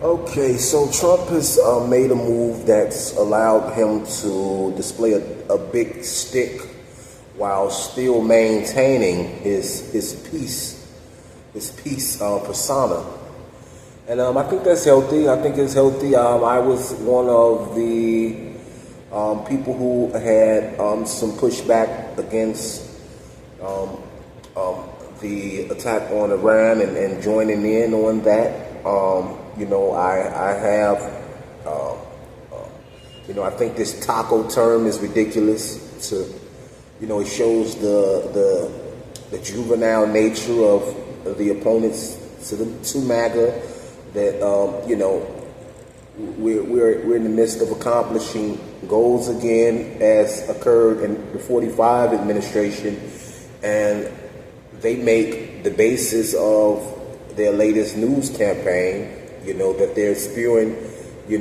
Okay, so Trump has made a move that's allowed him to display a big stick while still maintaining his peace persona. And I think that's healthy. I think it's healthy. I was one of the people who had some pushback against the attack on Iran and joining in on that. I have, I think this taco term is ridiculous. It shows the juvenile nature of the opponents to MAGA. That we're in the midst of accomplishing goals again, as occurred in the 45 administration, and they make the basis of their latest news campaign, that they're spewing,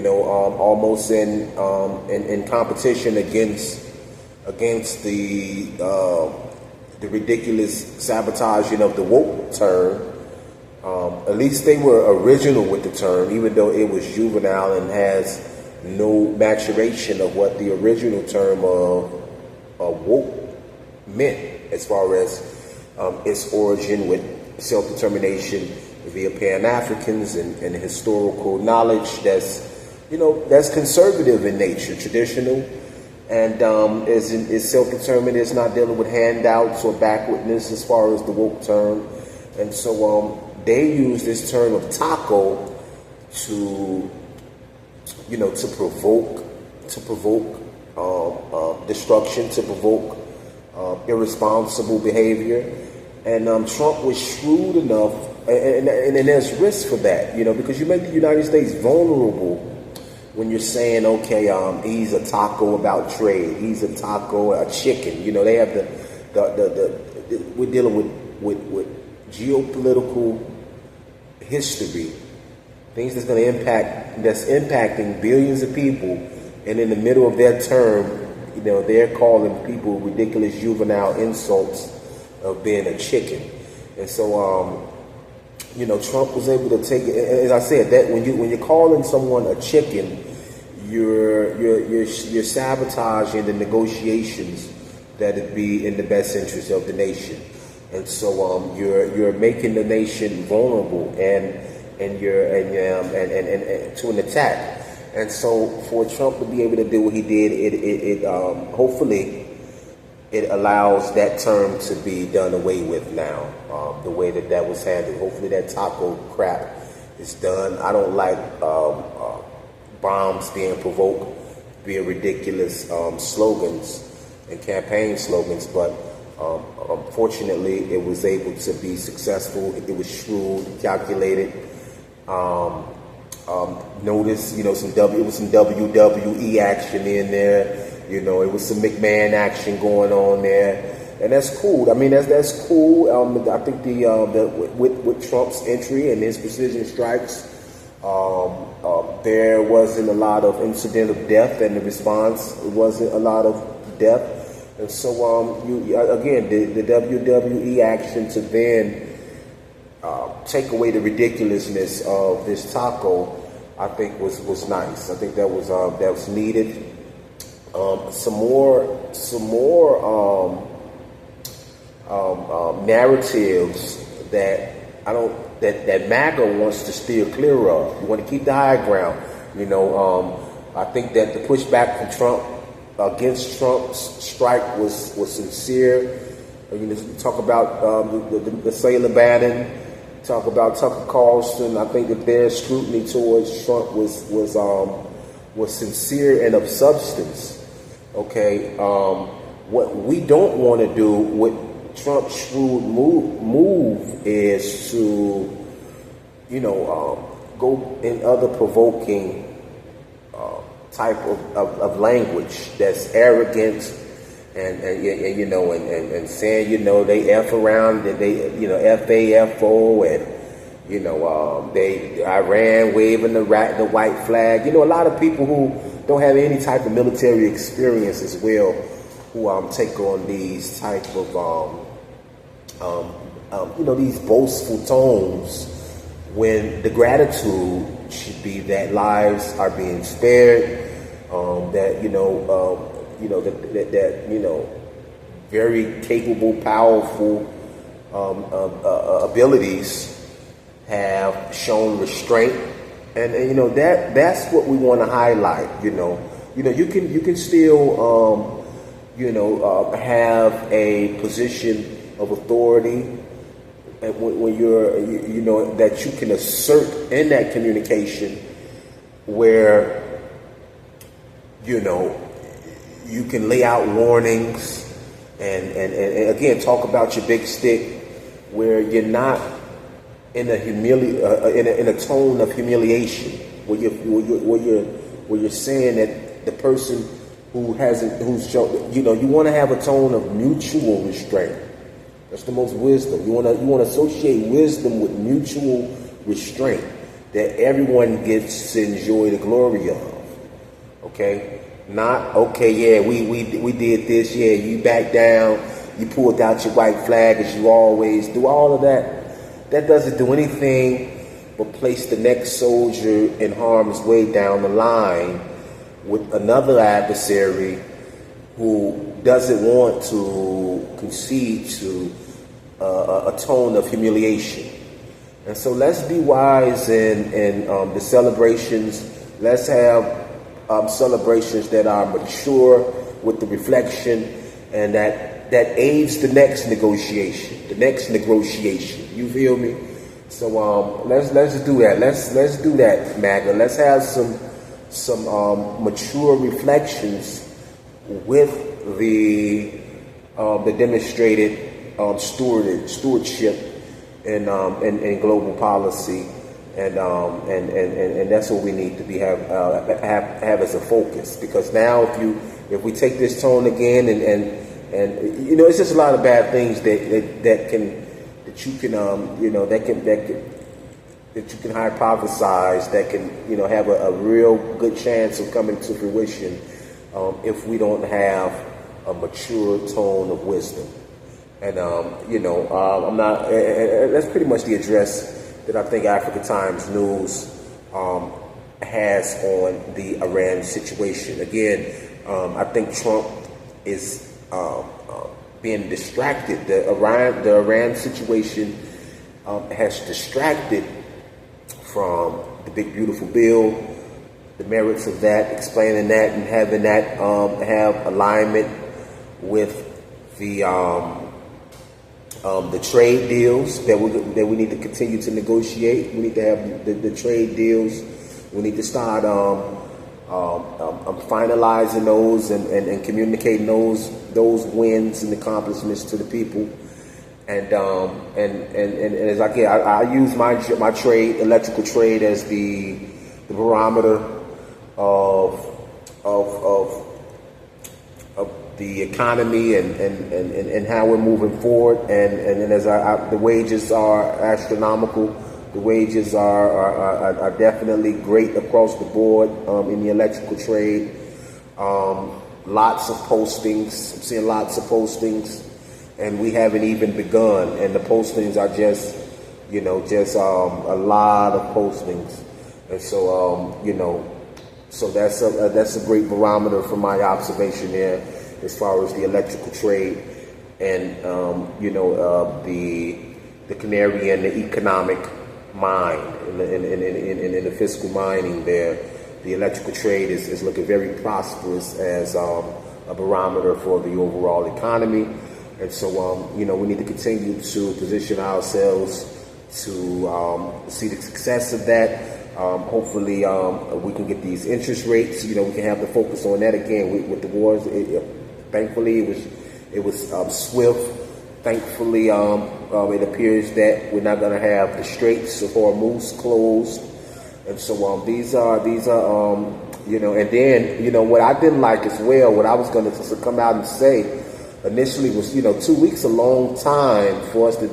almost in competition against the ridiculous sabotaging of the woke term. At least they were original with the term, even though it was juvenile and has no maturation of what the original term of woke meant, as far as its origin with self-determination via Pan Africans and historical knowledge that's conservative in nature, traditional, and is self-determined. It's not dealing with handouts or backwardness as far as the woke term. And so they use this term of taco to provoke destruction, to provoke irresponsible behavior. And Trump was shrewd enough, and there's risk for that, because you make the United States vulnerable when you're saying, okay, he's a taco about trade, he's a taco, a chicken. They have we're dealing with geopolitical history, things that's impacting billions of people, and in the middle of their term, they're calling people ridiculous juvenile insults of being a chicken. And so Trump was able to take it. As I said, that when you're calling someone a chicken, you're sabotaging the negotiations that would be in the best interest of the nation. And so you're making the nation vulnerable and to an attack. And so for Trump to be able to do what he did, it hopefully it allows that term to be done away with now. The way that was handled. Hopefully that taco crap is done. I don't like bombs being provoked via ridiculous slogans and campaign slogans, but unfortunately, it was able to be successful. It was shrewd, calculated. Notice, it was some WWE action in there. It was some McMahon action going on there, and that's cool. I mean, that's cool. I think with Trump's entry and his precision strikes, there wasn't a lot of incident of death, and the response wasn't a lot of death. And so, again, the WWE action to then take away the ridiculousness of this taco, I think was nice. I think that was needed. Some more narratives that MAGA wants to steer clear of. You want to keep the high ground. I think that the pushback from Trump against Trump's strike was sincere. Talk about the Sailor Bannon, talk about Tucker Carlson. I think that their scrutiny towards Trump was sincere and of substance. Okay, what we don't want to do with Trump's shrewd move is to, go in other provoking type of language that's arrogant and saying, they F around, and they, FAFO, and, they Iran waving the white flag. A lot of people who don't have any type of military experience as well, who take on these type of, these boastful tones when the gratitude should be that lives are being spared, that very capable, powerful abilities have shown restraint, and that's what we want to highlight. You can still have a position of authority, and when you're that you can assert in that communication, where you can lay out warnings and again talk about your big stick, where you're not in a tone of humiliation, where you're saying that the person you want to have a tone of mutual restraint. That's the most wisdom. You want to associate wisdom with mutual restraint, that everyone gets to enjoy the glory of. Okay, not okay. Yeah, we did this. Yeah, you backed down. You pulled out your white flag as you always do. All of that. That doesn't do anything but place the next soldier in harm's way down the line with another adversary who doesn't want to concede to a tone of humiliation. And so let's be wise in the celebrations. Let's have celebrations that are mature with the reflection, and that aids the next negotiation. You feel me? So let's do that. Let's do that, MAGA. Let's have some mature reflections with the demonstrated stewardship in global policy, and that's what we need to have as a focus. Because now, if we take this tone again, and it's just a lot of bad things that you can hypothesize that can have a real good chance of coming to fruition if we don't have a mature tone of wisdom. And I'm not. That's pretty much the address that I think Africa Times News has on the Iran situation. Again, I think Trump is being distracted. The Iran situation has distracted from the big beautiful bill, the merits of that, explaining that, and having that have alignment with the trade deals that we need to continue to negotiate. We need to have the trade deals. We need to start finalizing those and communicating those wins and accomplishments to the people. And as I use my trade, electrical trade, as the barometer of the economy and how we're moving forward. And as the wages are astronomical. The wages are definitely great across the board in the electrical trade. Lots of postings. I'm seeing lots of postings, and we haven't even begun. And the postings are just a lot of postings. And so, so that's a great barometer from my observation there, as far as the electrical trade and the canary and the economic mind in the fiscal mining there. The electrical trade is looking very prosperous as a barometer for the overall economy. And so we need to continue to position ourselves to see the success of that. Hopefully we can get these interest rates. We can have the focus on that again with the wars. Thankfully it was swift. Thankfully, it appears that we're not going to have the Straits of Hormuz closed, and so these are and then what I didn't like as well. What I was going to come out and say initially was 2 weeks a long time for us to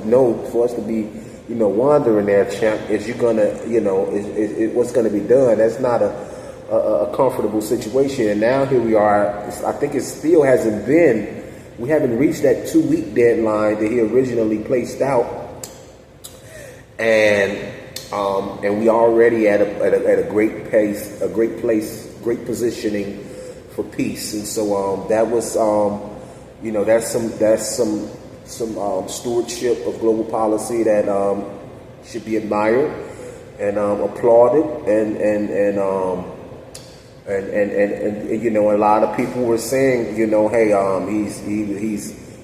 be wondering there, champ. Is you gonna is what's going to be done? That's not a comfortable situation, and now here we are. I think it still hasn't been. We haven't reached that 2-week deadline that he originally placed out, and and we already at a great pace, a great place, great positioning for peace. And so that was, that's some stewardship of global policy that should be admired and applauded, and a lot of people were saying, hey,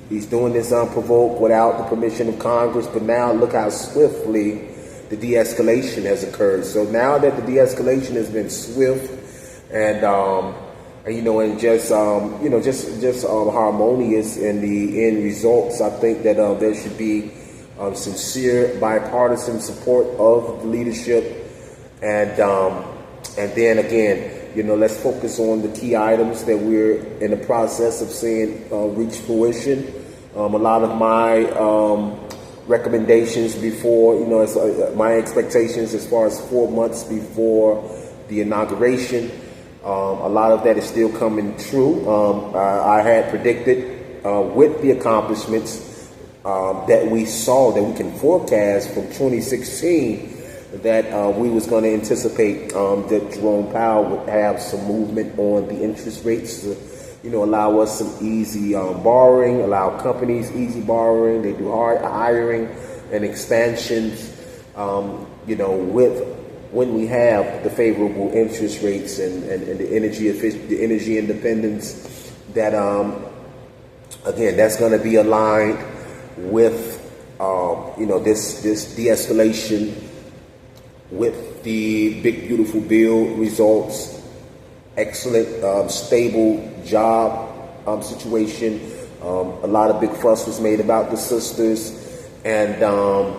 he's doing this unprovoked without the permission of Congress, but now look how swiftly the de-escalation has occurred. So now that the de-escalation has been swift and just harmonious in the end results, I think that there should be sincere bipartisan support of the leadership, and then again, let's focus on the key items that we're in the process of seeing reach fruition. A lot of my recommendations before, my expectations as far as 4 months before the inauguration, a lot of that is still coming true. I had predicted with the accomplishments that we saw, that we can forecast from 2016, that we was going to anticipate that Jerome Powell would have some movement on the interest rates to, allow us some easy borrowing, allow companies easy borrowing. They do hard hiring and expansions, when we have the favorable interest rates and the energy independence, that again, that's going to be aligned with this de-escalation, with the big beautiful bill results, excellent stable job situation. A lot of big fuss was made about the sisters and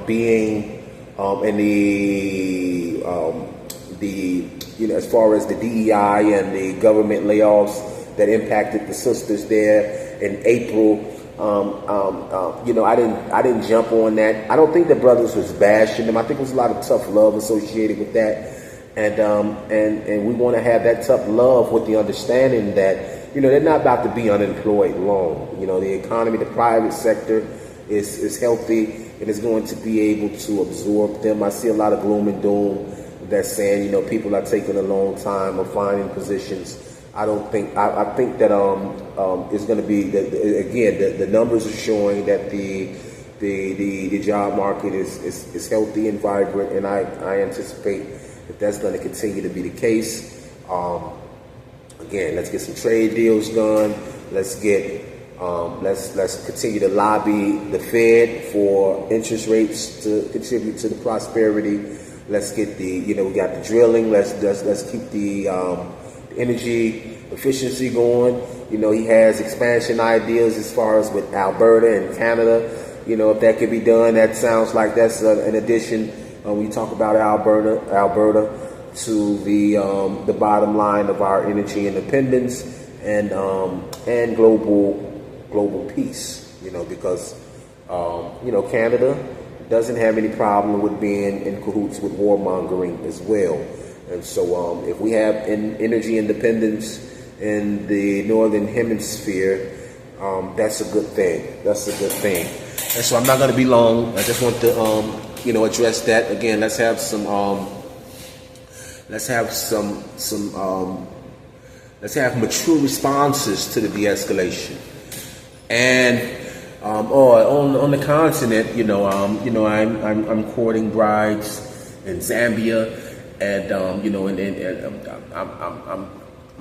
being in the as far as the DEI and the government layoffs that impacted the sisters there in April. I didn't jump on that. I don't think the brothers was bashing them. I think there was a lot of tough love associated with that, and we want to have that tough love with the understanding that they're not about to be unemployed long. The economy, the private sector is healthy and is going to be able to absorb them. I see a lot of gloom and doom that's saying people are taking a long time of finding positions. I think that it's going to be again, the numbers are showing that the job market is healthy and vibrant, and I anticipate that that's going to continue to be the case. Again, let's get some trade deals done. Let's get let's continue to lobby the Fed for interest rates to contribute to the prosperity. Let's get we got the drilling. Let's keep the energy efficiency going. He has expansion ideas as far as with Alberta and Canada. If that could be done, that sounds like that's an addition when you talk about Alberta to the bottom line of our energy independence and global peace. Because Canada doesn't have any problem with being in cahoots with warmongering as well. And so if we have energy independence in the northern hemisphere, that's a good thing. That's a good thing. And so I'm not going to be long. I just want to address that again. Let's have mature responses to the de-escalation. And on the continent, I'm courting brides in Zambia. And I'm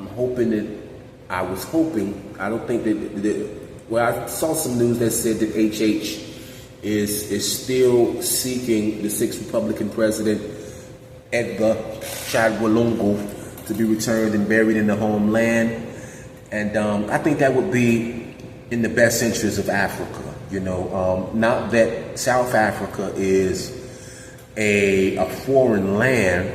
hoping that I don't think that I saw some news that said that HH is still seeking the 6th Republican president, Edgar Chagwa Lungu, to be returned and buried in the homeland. And I think that would be in the best interest of Africa. Not that South Africa is a foreign land,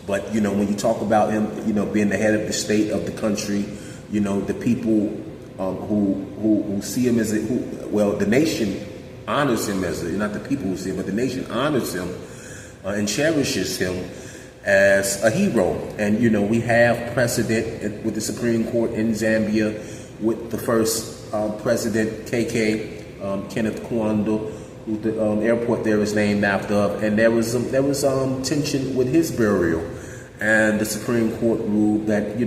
but when you talk about him, being the head of the state of the country, the people who see him as the nation honors him as not the people who see him, but the nation honors him and cherishes him as a hero. And we have precedent with the Supreme Court in Zambia with the first president, Kenneth Kaunda, who the airport there is named after, and there was tension with his burial, and the Supreme Court ruled that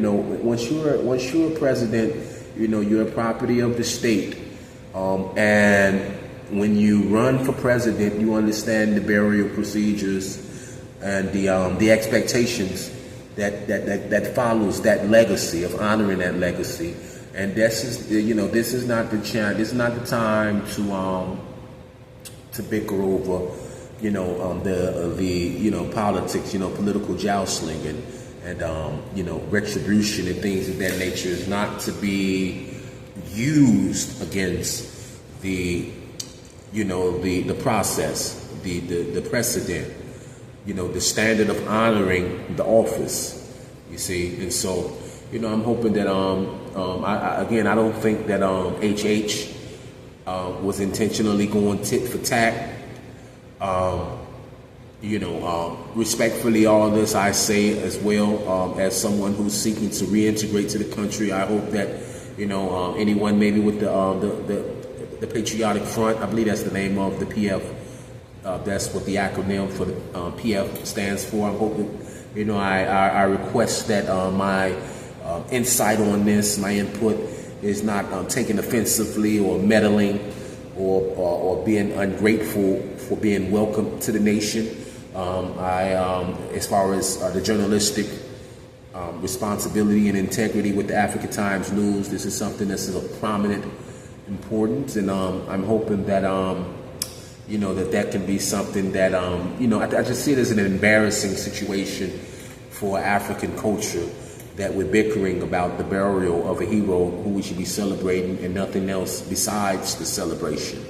once you're a president, you're a property of the state, and when you run for president, you understand the burial procedures and the expectations that follows that legacy of honoring that legacy. And this is not the time to bicker over the politics, political joustling and retribution and things of that nature is not to be used against the process, the precedent, the standard of honoring the office, you see. And so, I'm hoping that I don't think that HH was intentionally going tit for tat. Respectfully, all this I say as well, as someone who's seeking to reintegrate to the country. I hope that anyone maybe with the Patriotic Front, I believe that's the name of the PF. That's what the acronym for the PF stands for. I'm hoping, I request that my insight on this, my input, is not taken offensively or meddling or being ungrateful for being welcome to the nation. As far as the journalistic responsibility and integrity with the African Times News, this is something that's of prominent importance, and I'm hoping that that can be something that I just see it as an embarrassing situation for African culture, that we're bickering about the burial of a hero who we should be celebrating, and nothing else besides the celebration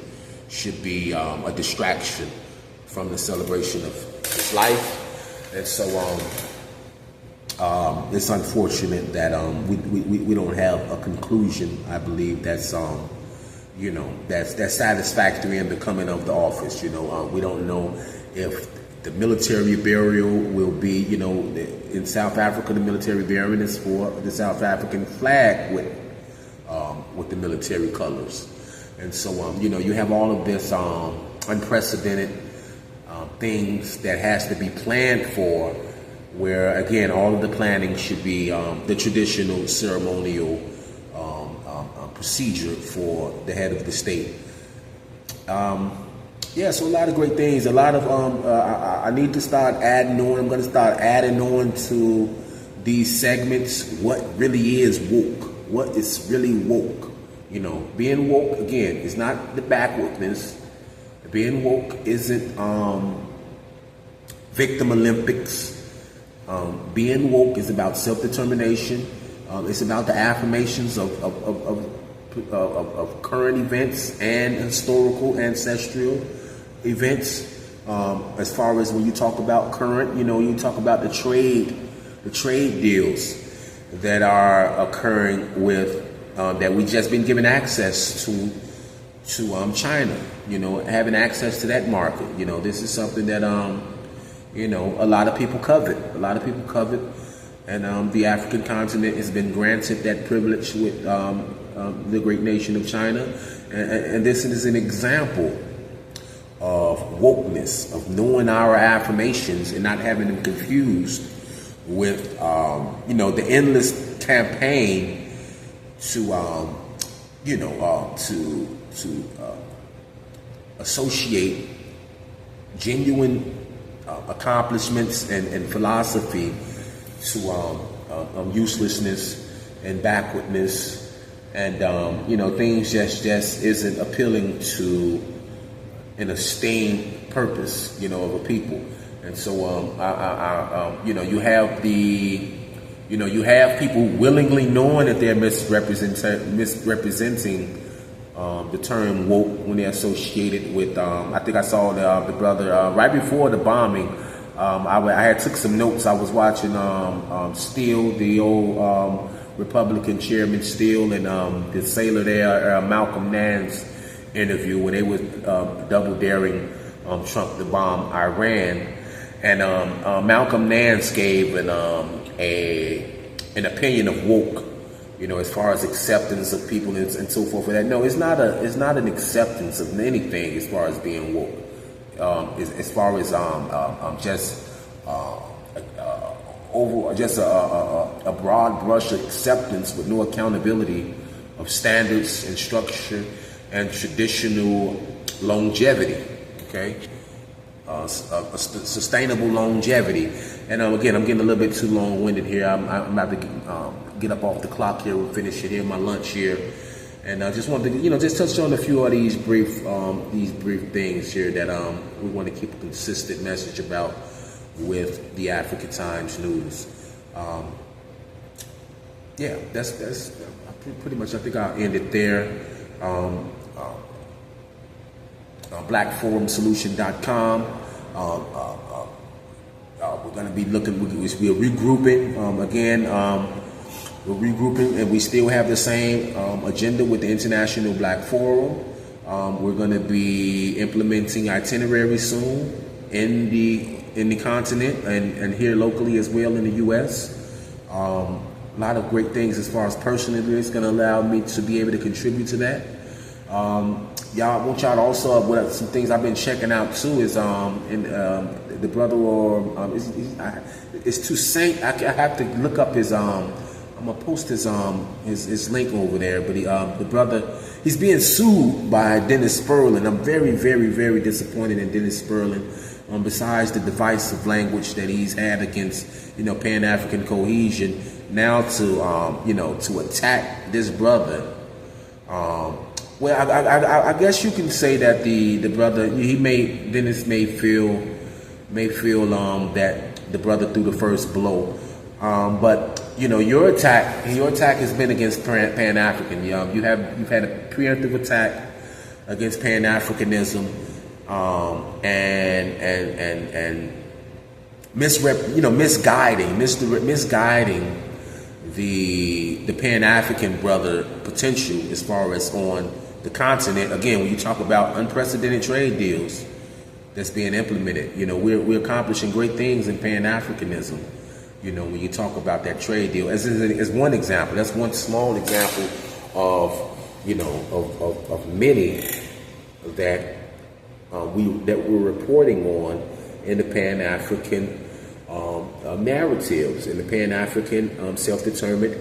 should be a distraction from the celebration of his life. And so it's unfortunate that we don't have a conclusion, I believe, that's that's satisfactory in the coming of the office. We don't know if the military burial will be, in South Africa, the military burial is for the South African flag with the military colors. And so, you have all of this unprecedented things that has to be planned for, where, again, all of the planning should be the traditional ceremonial procedure for the head of the state. So a lot of great things. A lot of I need to start adding on. I'm going to start adding on to these segments what really is woke. What is really woke? Being woke, again, is not the backwardness. Being woke isn't victim Olympics. Being woke is about self-determination. It's about the affirmations of current events and historical ancestral events. As far as when you talk about current, you talk about the trade deals that are occurring with that we just been given access to China. Having access to that market. This is something that a lot of people covet. And the African continent has been granted that privilege with the great nation of China. And this is an example of wokeness, of knowing our affirmations and not having them confused with, the endless campaign to associate genuine accomplishments and philosophy to uselessness and backwardness, and things just isn't appealing to an esteemed purpose, of a people. And so you have people willingly knowing that they're misrepresenting the term woke when they're associated with. I think I saw the brother right before the bombing. I had took some notes. I was watching Steele, the old Republican chairman Steele, and the sailor there, Malcolm Nance interview when they was double daring Trump to bomb Iran, and Malcolm Nance gave an opinion of woke you know, as far as acceptance of people and so forth. For that, no, it's not an acceptance of anything as far as being woke. As far as a broad brush acceptance with no accountability of standards and structure and traditional longevity. Okay, sustainable longevity. And again, I'm getting a little bit too long-winded here. I'm about to get up off the clock here. We'll finish it here, my lunch here, and I just wanted to, you know, just touch on a few of these brief things here that we want to keep a consistent message about with the African Times News. Yeah, that's pretty much. I think I'll end it there. BlackForumSolution.com. We're going to be looking. We're regrouping again. We're regrouping, and we still have the same agenda with the International Black Forum. We're going to be implementing itinerary soon in the continent and here locally as well in the U.S. A lot of great things as far as personally it's going to allow me to be able to contribute to that. Y'all want y'all to also, what some things I've been checking out too is the brother it's too Saint. I have to look up his I'm gonna post his link over there. But the brother, he's being sued by Dennis Sperling. I'm very, very, very disappointed in Dennis Sperling. Besides the divisive language that he's had against, you know, Pan-African cohesion, now to you know, to attack this brother. Well, I guess you can say that the brother, Dennis may feel that the brother threw the first blow, but you know, your attack has been against Pan-African. You've had a preemptive attack against Pan-Africanism, and misguiding the Pan-African brother potential as far as on the continent. Again, when you talk about unprecedented trade deals that's being implemented, you know, we're accomplishing great things in Pan-Africanism. You know, when you talk about that trade deal, as one example, that's one small example of, you know, of many that we're reporting on in the Pan-African narratives, in the Pan-African self-determined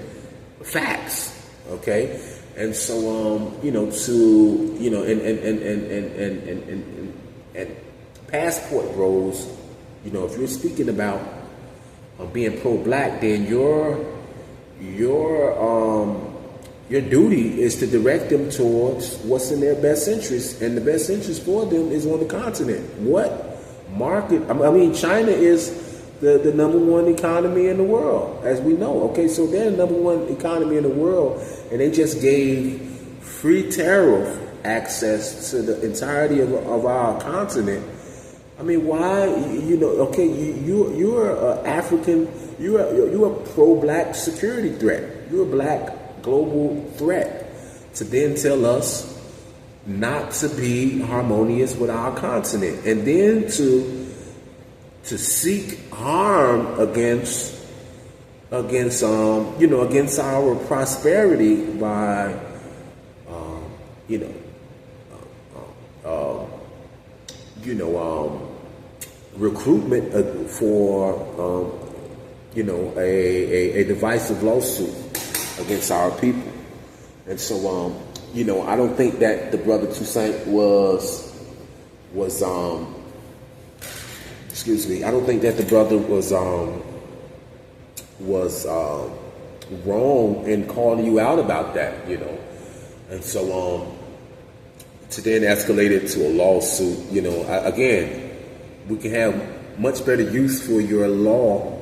facts. Okay. And so, you know, and passport bros, you know, if you're speaking about being pro-black, then your duty is to direct them towards what's in their best interest, and the best interest for them is on the continent. What market? I mean, China is the number one economy in the world, as we know. Okay, so they're the number one economy in the world, and they just gave free tariff access to the entirety of our continent. I mean, why? You know, okay, you're an African, you're a pro-black security threat. You're a black global threat to then tell us not to be harmonious with our continent, and then to seek harm against you know, against our prosperity by recruitment for you know, a divisive lawsuit against our people. And so you know, I don't think that the brother Toussaint was I don't think that the brother was wrong in calling you out about that, you know. And so to then escalate it to a lawsuit, you know, again, we can have much better use for your law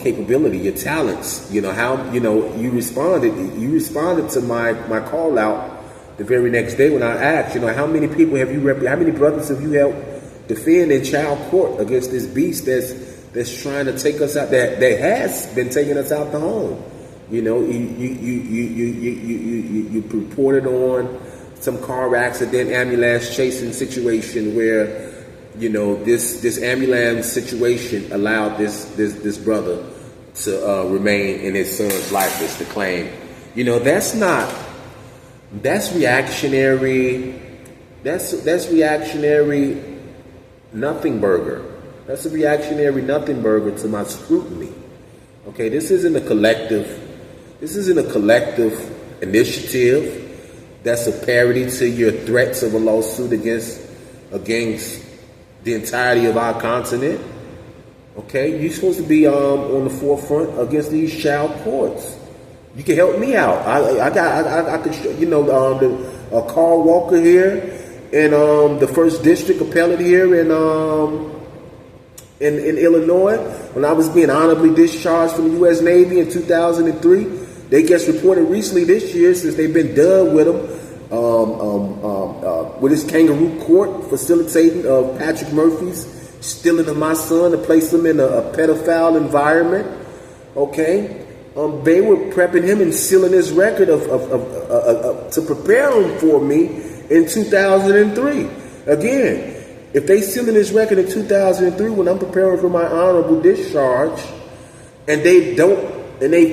capability, your talents. You know, how, you know, you responded to my call out the very next day when I asked, you know, how many people have you how many brothers have you helped defend in child court against this beast that's trying to take us out, that has been taking us out the home. You know, you reported on some car accident, ambulance chasing situation where, you know, this ambulance situation allowed this brother to remain in his son's likeness, to claim, that's reactionary. That's reactionary nothing burger. That's a reactionary nothing burger to my scrutiny. Okay, this isn't a collective initiative that's a parody to your threats of a lawsuit against the entirety of our continent. Okay, you're supposed to be on the forefront against these child courts. You can help me out. I could, Carl Walker here in the first district appellate here in Illinois, when I was being honorably discharged from the U.S. Navy in 2003. They just reported recently this year, since they've been done with him, with his kangaroo court facilitating of Patrick Murphy's stealing of my son to place him in a pedophile environment. Okay, they were prepping him and sealing his record to prepare him for me in 2003. Again, if they sealing his record in 2003 when I'm preparing for my honorable discharge, and they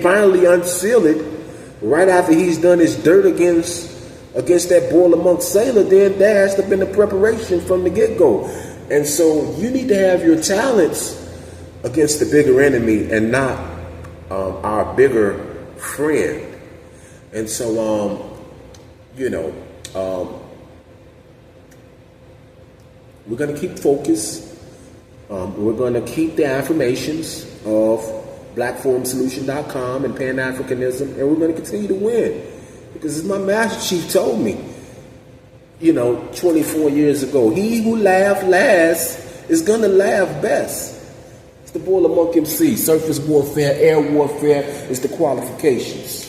finally unseal it right after he's done his dirt against that Boiler Monk sailor, then that has to have been the preparation from the get-go. And so you need to have your talents against the bigger enemy and not our bigger friend. And so, we're going to keep focused. We're going to keep the affirmations of BlackForumSolution.com and Pan Africanism, and we're going to continue to win. Because as my Master Chief told me, 24 years ago, he who laughed last is going to laugh best. It's the Boiler Monk MC. Surface warfare, air warfare is the qualifications.